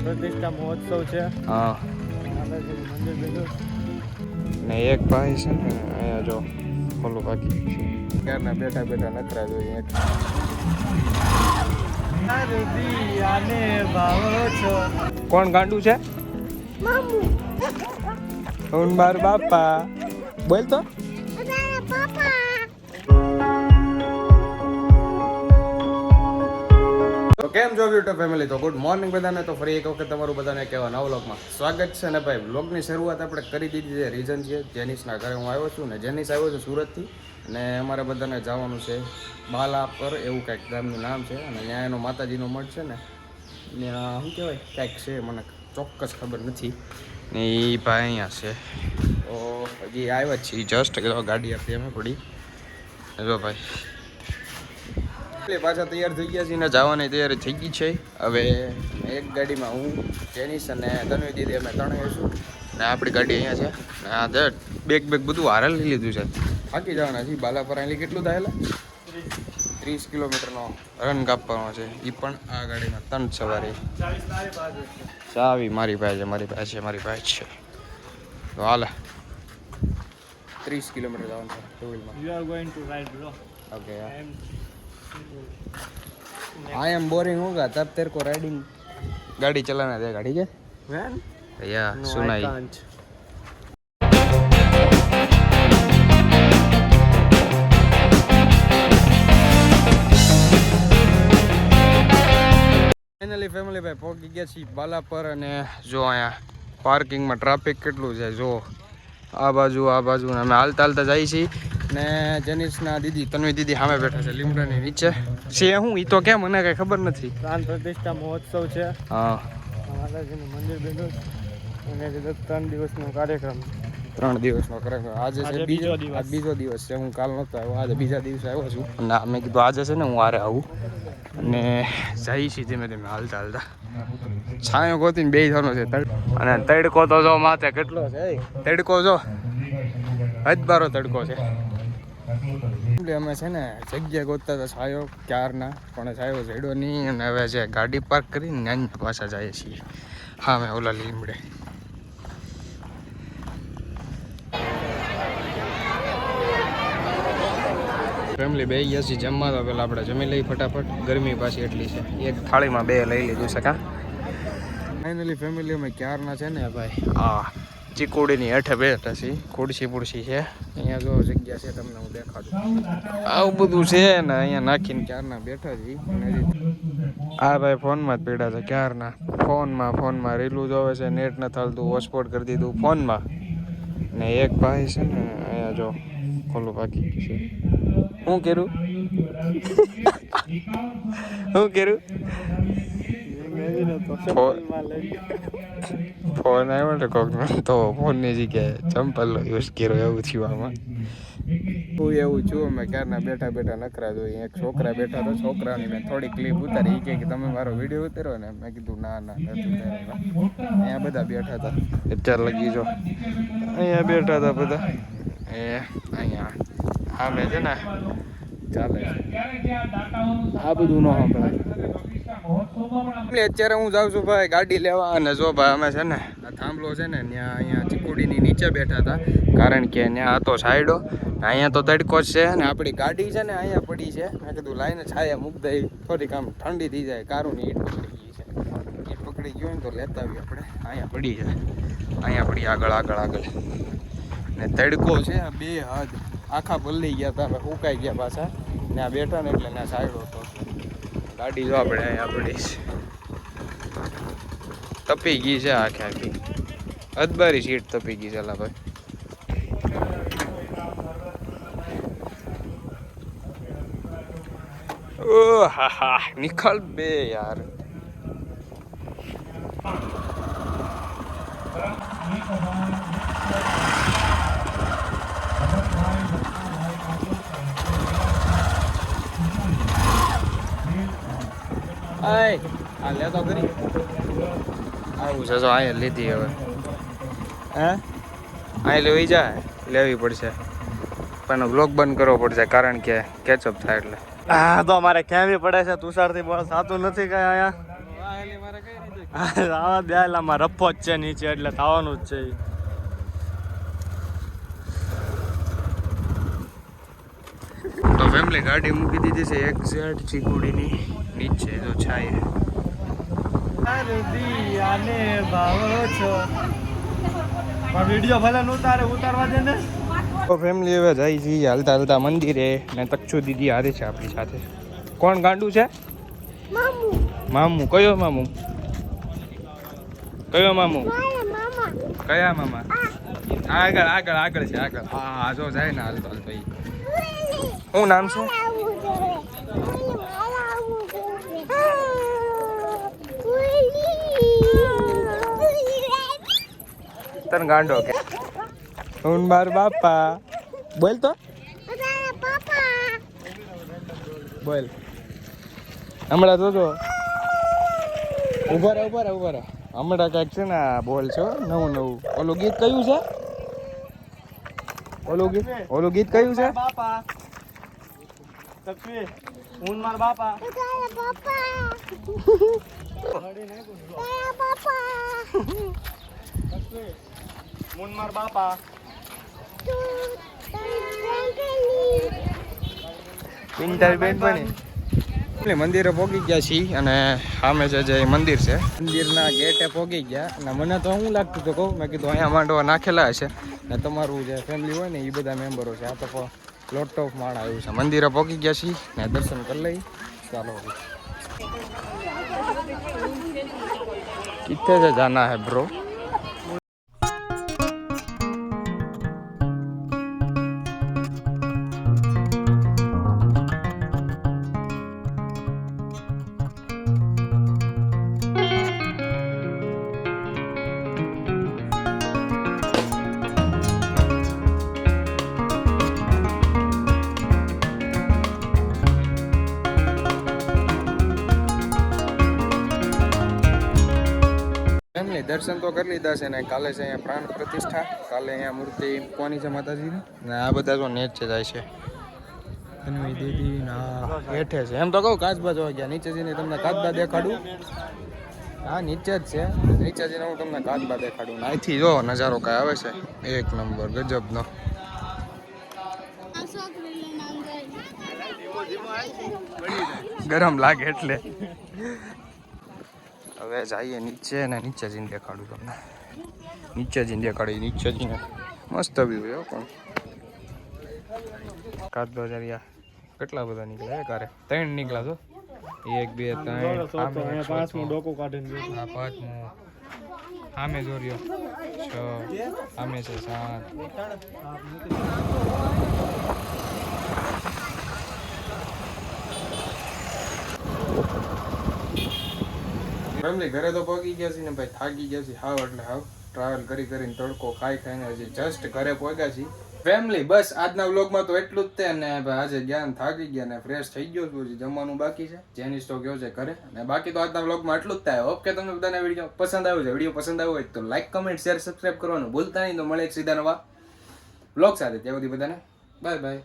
પ્રતિષ્ઠા મહોત્સવ છે. હા માતાજીનું મંદિર બીજું ને એક ભાઈ છે ને અહીંયા જો ખોલું બાકી ક્યારના બેઠા બેઠા નકરા જોઈએ આને ભાવો છો. કોણ ગાંડું છે? હું માર બાપા બોલ તો. તો કેમ છો યુટ્યુબ ફેમિલી? તો ગુડ મોર્નિંગ બધાને. તો ફરી એક વખત તમારું બધાને કહેવા નવા વ્લોગમાં સ્વાગત છે. ને ભાઈ વ્લોગની શરૂઆત આપણે કરી દીધી છે. રીઝન છે જેનિસના ઘરે હું આવ્યો છું ને જેનિસ આવ્યો છું સુરતથી અને અમારે બધાને જવાનું છે બાલાપર એવું કંઈક ગામનું નામ છે અને ત્યાં એનો માતાજીનો મઠ છે ને ત્યાં શું કહેવાય કંઈક છે મને ચોક્કસ ખબર નથી ને એ ભાઈ અહીંયા છે. તો હજી આવ્યા જ છીએ જસ્ટ ગાડી આપી અમે પડી જો ભાઈ પાછા તૈયાર થઈ ગયા છીએ ને જવાની તૈયારી થઈ ગઈ છે. હવે એક ગાડીમાં હું જેનિસ અને તન્વી દીદી અમે ત્રણે આવીશું ને આપણી ગાડી અહીંયા છે ને આ બેગ બધું હારે લઈ લીધું છે. થાકી જવાના છીએ બાલાપર અહીં કેટલું થયેલા 30 કિલોમીટરનો રન કાપવાનો છે એ પણ આ ગાડીમાં 3 સવારી. ચાવી મારી પાસે છે તો હાલે 30 કિલોમીટર જવાનું છે ટુ વ્હીલમાં. You are going to ride, bro. Okay I am boring होगा तब तेरे को राइडिंग गाड़ी चलाना देगा ठीक है When? या No, I सुनाई can't. ફાઇનલી ફેમિલી ભાઈ પહોંચી ગયા છીએ બાલાપર અને જો અહીંયા પાર્કિંગમાં ટ્રાફિક કેટલું છે જો આ બાજુ ને અમે હાલતા જઈએ છીએ ને જેનિસના દીદી તન્વી દીદી સામે બેઠા છે લીમડાની નીચે છે. હું એ તો કેમ મને કઈ ખબર નથી. પ્રાણ પ્રતિષ્ઠા મહોત્સવ છે. હા માતાજીનું મંદિર બીજું અને 3 દિવસનો કાર્યક્રમ. 3 દિવસનો કાર્યક્રમ. આજે છે બીજો દિવસ છે. હું કાલ નહોતો આવ્યો, આજે બીજા દિવસે આવ્યો છું અને મેં કીધું આજે છે ને હું હારે આવું અને જઈ છીએ ધીમે ધીમે હાલતા છાંયો ગોતીને બે થવાનો છે અને તડકો તો જો માથે કેટલો છે તડકો જો હદબારો તડકો છે. અમે છે ને જગ્યા ગોતતા હતા છાયો ક્યારના પણ છાયો જડ્યો નહીં અને હવે છે ગાડી પાર્ક કરીને નાની પાછા જઈએ છીએ. હા મેં ઓલા લીમડે ફેમિલી બે ગયા છીએ જમવા. તો પેલા આપણે જમી લઈ ફટાફટ, ગરમી પાછી એટલી છે. એક થાળીમાં 2 લઈ લીધું છે. કા ફાઇનલી ફેમિલી અમે ક્યારના છે ને ભાઈ હા ચીકુડીની હેઠે બેઠા છીએ. ખુરશી છે અહીંયા જો જગ્યા છે તમને હું દેખાડું. આવું બધું છે ને અહીંયા નાખીને ક્યારના બેઠા છીએ. આ ભાઈ ફોનમાં જ પીડા છે ક્યારના. ફોનમાં રીલું જોવે છે, નેટ ન ચાલતું, હોટસ્પોટ કરી દીધું ફોનમાં. ને એક ભાઈ છે ને અહીંયા જો ખોલું બાકી છે. શું કર્યું ફોન આવ્યો ને કોકનો તો ફોનની જગ્યાએ ચંપલ યુઝ કર્યો એવું થયું આમાં. હું એવું છું અમે ક્યારના બેઠા નકરા જોઈએ. એક છોકરા બેઠા તો છોકરાની મેં થોડી ક્લિપ ઉતારી. કે તમે મારો વિડીયો ઉતાર્યો ને? મેં કીધું ના નથી ઉતાર્યો. અહીંયા બધા બેઠા હતા અત્યારે લગી જો અહીંયા બેઠા હતા બધા. અહીંયા હા મેં છે ને ચાલે આ બધું ન સાંભળાય. અત્યારે હું જાઉં છું ભાઈ ગાડી લેવા અને જો ભાઈ અમે છે ને આ થાંભલો છે ને ત્યાં અહીંયા ચીકુડીની નીચે બેઠા હતા કારણ કે ત્યાં હતો સાઈડો, અહીંયા તો તડકો જ છે અને આપણી ગાડી છે ને અહીંયા પડી છે. મેં કીધું લાઈને છાયા મૂક દઈ થોડીક આમ ઠંડી થઈ જાય. કારુંની ઈટ પકડી ગઈ છે. ઈટ પકડી ગયો ને તો લેતા આવીએ આપણે. અહીંયા પડી છે, અહીંયા પડી આગળ ને તડકો છે 2 હદ આખા પલ્લી ગયા હતા. હવે ઉકાઈ ગયા પાછા ને આ બેઠા ને એટલે ના સાઈડો હતો. ગાડી જો આપણે અહીંયા પડી તપી ગઈ છે આખી અદબારી સીટ તપી ગઈ છે. ભાઈ ઓ હા નિખલ બે યાર. આ લેતો કરી આવું છે તો અહીંયા લીધી. હવે અહીં લેવી પડશે પણ બ્લોગ બંધ કરવો પડશે કારણ કે કેચઅપ થાય એટલે. હા તો અમારે ક્યાં બી પડે છે તુષારથી બસ થતું નથી કઈ અહીંયા. આવા દે આમાં રફો જ છે નીચે એટલે થવાનું જ છે ઈ. તો ફેમિલી ગાડી મૂકી દીધી છે એક્ઝેક્ટ ચીકુડીની નીચે જો છાયે. આને ભાવો છો પણ વિડીયો ભલે નું ઉતારવા દે ને. તો ફેમિલી હવે જાય છે હાલતા હાલતા મંદિરે ને તક્ષુ દીદી હારે છે આપણી સાથે. કોણ ગાંડું છે? મામુ. કયો મામુ? કયો મામુ? કયા મામા? આગળ આગળ આગળ છે આગળ. હા જો જાય ને હાલતો હાલતો ઈ. શું નામ છે? તન ગાંડો કે હું માર બાપા બોલ તો બોલ હમણાં તો ઉભા રહે હમણાં કાંઈક છે ને બોલ છો નવું ઓલું ગીત કયું છે? ઓલું ગીત કયું છે? બાપા તકવી હું માર બાપા મુન માર બાપા પિન્ટર બેન બની. એટલે મંદિરે પહોંચી ગયા છીએ અને સામે છે જે મંદિર છે મંદિરના ગેટે પહોંચી ગયા અને મને તો શું લાગતું હતું કહું મેં કીધું અહીંયા માંડવા નાખેલા હશે ને તમારું જે ફેમિલી હોય ને એ બધા મેમ્બરો છે. આ તો લોટ ઓફ માણ આવ્યું છે. મંદિરે પહોંચી ગયા છીએ ને દર્શન કરી લઈ. ચાલો કિત્थे से जाना है ब्रो? દર્શન તો કરી લીધા છે ને કાલે છે અહીંયા પ્રાણ પ્રતિષ્ઠા. કાલે અહીંયા મૂર્તિ કોની છે માતાજીની ને આ બધા જો નેટ છે જાય છે અન્વી દીદી ના હેઠે છે. એમ તો કહું કાચબા જોવા ગયા નીચે જઈને તમને કાચબા દેખાડું. હા નીચે જ છે. નીચે જઈને હું તમને કાચબા દેખાડું. અહીંથી જો નજારો કાંઈ આવે છે એક નંબર ગજબનો. ગરમ લાગે એટલે હવે જઈએ નીચે ને નીચે જઈને દેખાડું તમને. નીચે જઈને દેખાડી નીચે જઈને મસ્ત વ્યૂ છે પણ કાચ બજારિયા કેટલા બધા નીકળ્યા કારે 3 નીકળ્યા છો 1 2 3 પાંચમું ડોકો કાઢીને હા પાંચમું સામે જોર્યો 6 સામે છે 7 ફેમિલી ઘરે તો પહોંચી ગયા છે ને ભાઈ થાકી ગયા છે હાવ એટલે હાવ ટ્રાવેલ કરીને તડકો ખાઈને હજી જસ્ટ ઘરે પહોંચ્યા છીએ ફેમિલી. બસ આજના વ્લોગમાં તો એટલું જ તે ને ભાઈ આજે જ્ઞાન થાકી ગયા ને ફ્રેશ થઈ ગયો છું. હજી જમવાનું બાકી છે જેની તો ગયો છે ઘરે અને બાકી તો આજના વ્લોગમાં એટલું જ થાય. ઓકે તમને બધાને વિડીયો પસંદ આવ્યો છે વિડીયો પસંદ આવ્યો હોય તો લાઈક કમેન્ટ શેર સબસ્ક્રાઈબ કરવાનું ભૂલતા નહીં. તો મળે એક સીધા નવા વ્લોગ સાથે ત્યાં સુધી બધાને બાય બાય.